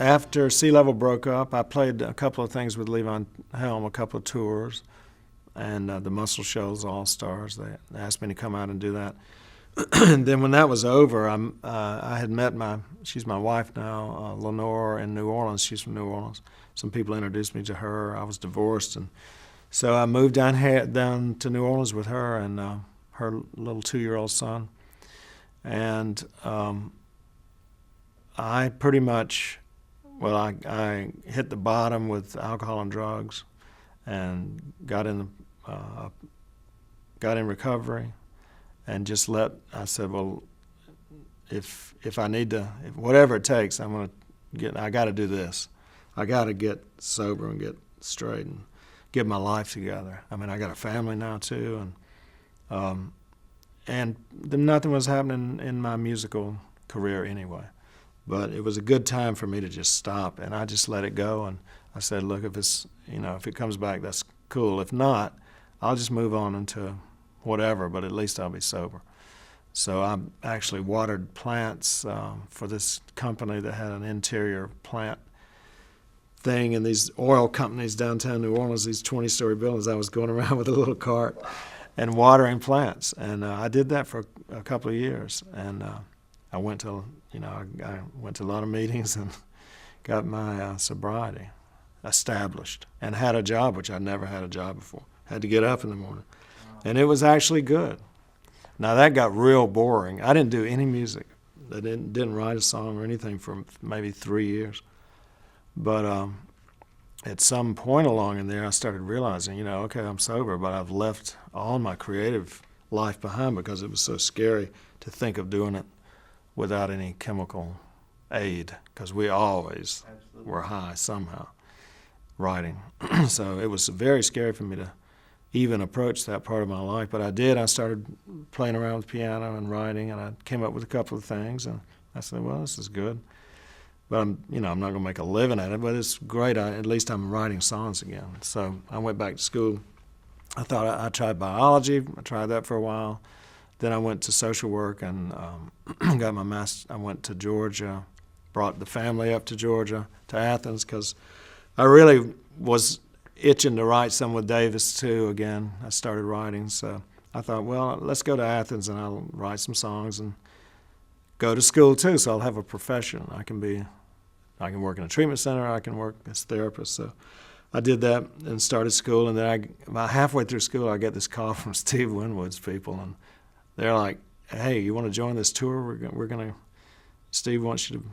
after Sea Level broke up, I played a couple of things with Levon Helm, a couple of tours, and the Muscle Shoals All-Stars. They asked me to come out and do that. And then when that was over, I had met she's my wife now, Lenore, in New Orleans. She's from New Orleans. Some people introduced me to her. I was divorced, and so I moved down to New Orleans with her and her little 2-year-old son. And I pretty much, I hit the bottom with alcohol and drugs, and got in recovery. And I said, well, if I need to, whatever it takes, I got to do this. I got to get sober and get straight and get my life together. I mean, I got a family now too, and nothing was happening in my musical career anyway. But it was a good time for me to just stop, and I just let it go. And I said, look, if it comes back, that's cool. If not, I'll just move on into whatever, but at least I'll be sober. So I actually watered plants for this company that had an interior plant thing in these oil companies downtown New Orleans, these 20-story buildings. I was going around with a little cart and watering plants, and I did that for a couple of years. And I went to a lot of meetings and got my sobriety established and had a job, which I never had a job before. Had to get up in the morning. And it was actually good. Now that got real boring. I didn't do any music. I didn't write a song or anything for maybe 3 years. But at some point along in there, I started realizing, okay, I'm sober, but I've left all my creative life behind because it was so scary to think of doing it without any chemical aid, because we always were high somehow writing. So it was very scary for me to even approach that part of my life, but I did. I started playing around with piano and writing, and I came up with a couple of things, and I said, well, this is good. But I'm not going to make a living at it, but it's great. At least I'm writing songs again. So I went back to school. I thought I tried biology. I tried that for a while. Then I went to social work and got my master. I went to Georgia, brought the family up to Georgia, to Athens, because I really was itching to write some with Davis too again. I started writing, so I thought, well, let's go to Athens and I'll write some songs and go to school too, so I'll have a profession. I can work in a treatment center, I can work as a therapist. So I did that and started school, and then about halfway through school I get this call from Steve Winwood's people, and they're like, hey, you want to join this tour? Steve wants you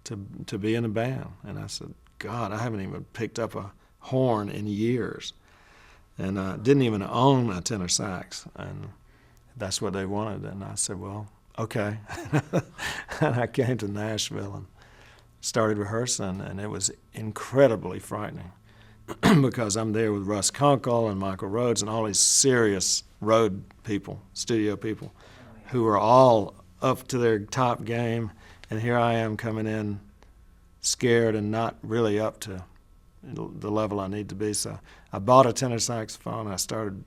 to be in a band. And I said, God, I haven't even picked up a horn in years, and I didn't even own a tenor sax, and that's what they wanted. And I said, well, okay. And I came to Nashville and started rehearsing, and it was incredibly frightening because I'm there with Russ Kunkel and Michael Rhodes and all these serious road people, studio people, who are all up to their top game, and here I am coming in scared and not really up to the level I need to be. So I bought a tenor saxophone. I started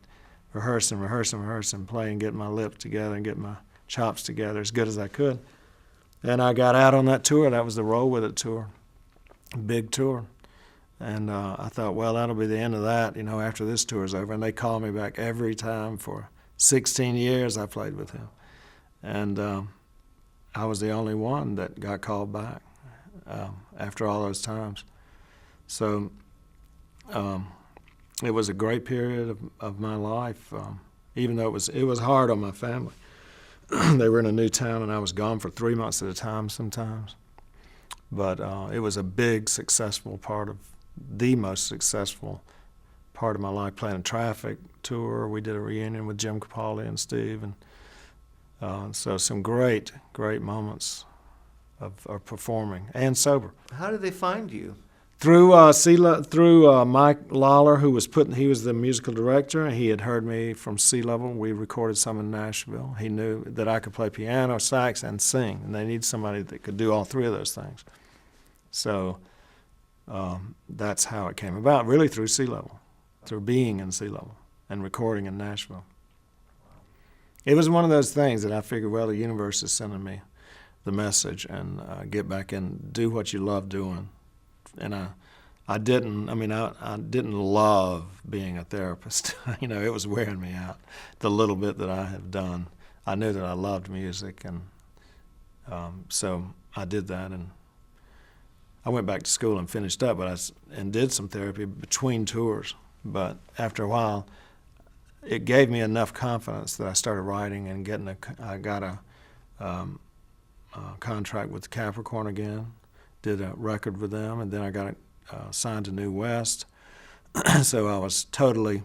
rehearsing, playing, getting my lips together and getting my chops together as good as I could. And I got out on that tour. That was the Roll With It tour, big tour. And I thought, well, that'll be the end of that, after this tour's over. And they called me back every time for 16 years I played with him. And I was the only one that got called back after all those times. So it was a great period of my life, even though it was hard on my family. They were in a new town, and I was gone for 3 months at a time sometimes. But it was a big, the most successful part of my life, playing a Traffic tour. We did a reunion with Jim Capaldi and Steve, and so some great, great moments of performing and sober. How did they find you? Through Mike Lawler, he was the musical director, and he had heard me from Sea Level. We recorded some in Nashville. He knew that I could play piano, sax, and sing, and they need somebody that could do all three of those things. So that's how it came about, really through Sea Level, through being in Sea Level and recording in Nashville. It was one of those things that I figured, well, the universe is sending me the message and get back and do what you love doing. And I didn't love being a therapist. It was wearing me out. The little bit that I have done, I knew that I loved music, and so I did that. And I went back to school and finished up, and did some therapy between tours. But after a while, it gave me enough confidence that I started writing and I got a contract with Capricorn again, did a record with them, and then I got signed to New West. So I was totally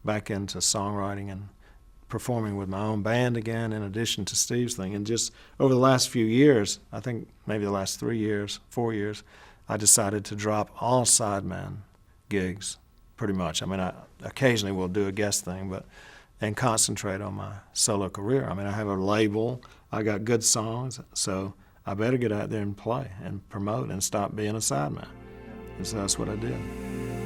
back into songwriting and performing with my own band again, in addition to Steve's thing. And just over the last few years, I think maybe the last 4 years, I decided to drop all sideman gigs, pretty much. I occasionally will do a guest thing, and concentrate on my solo career. I have a label, I got good songs, so I better get out there and play and promote and stop being a sideman. And so that's what I did.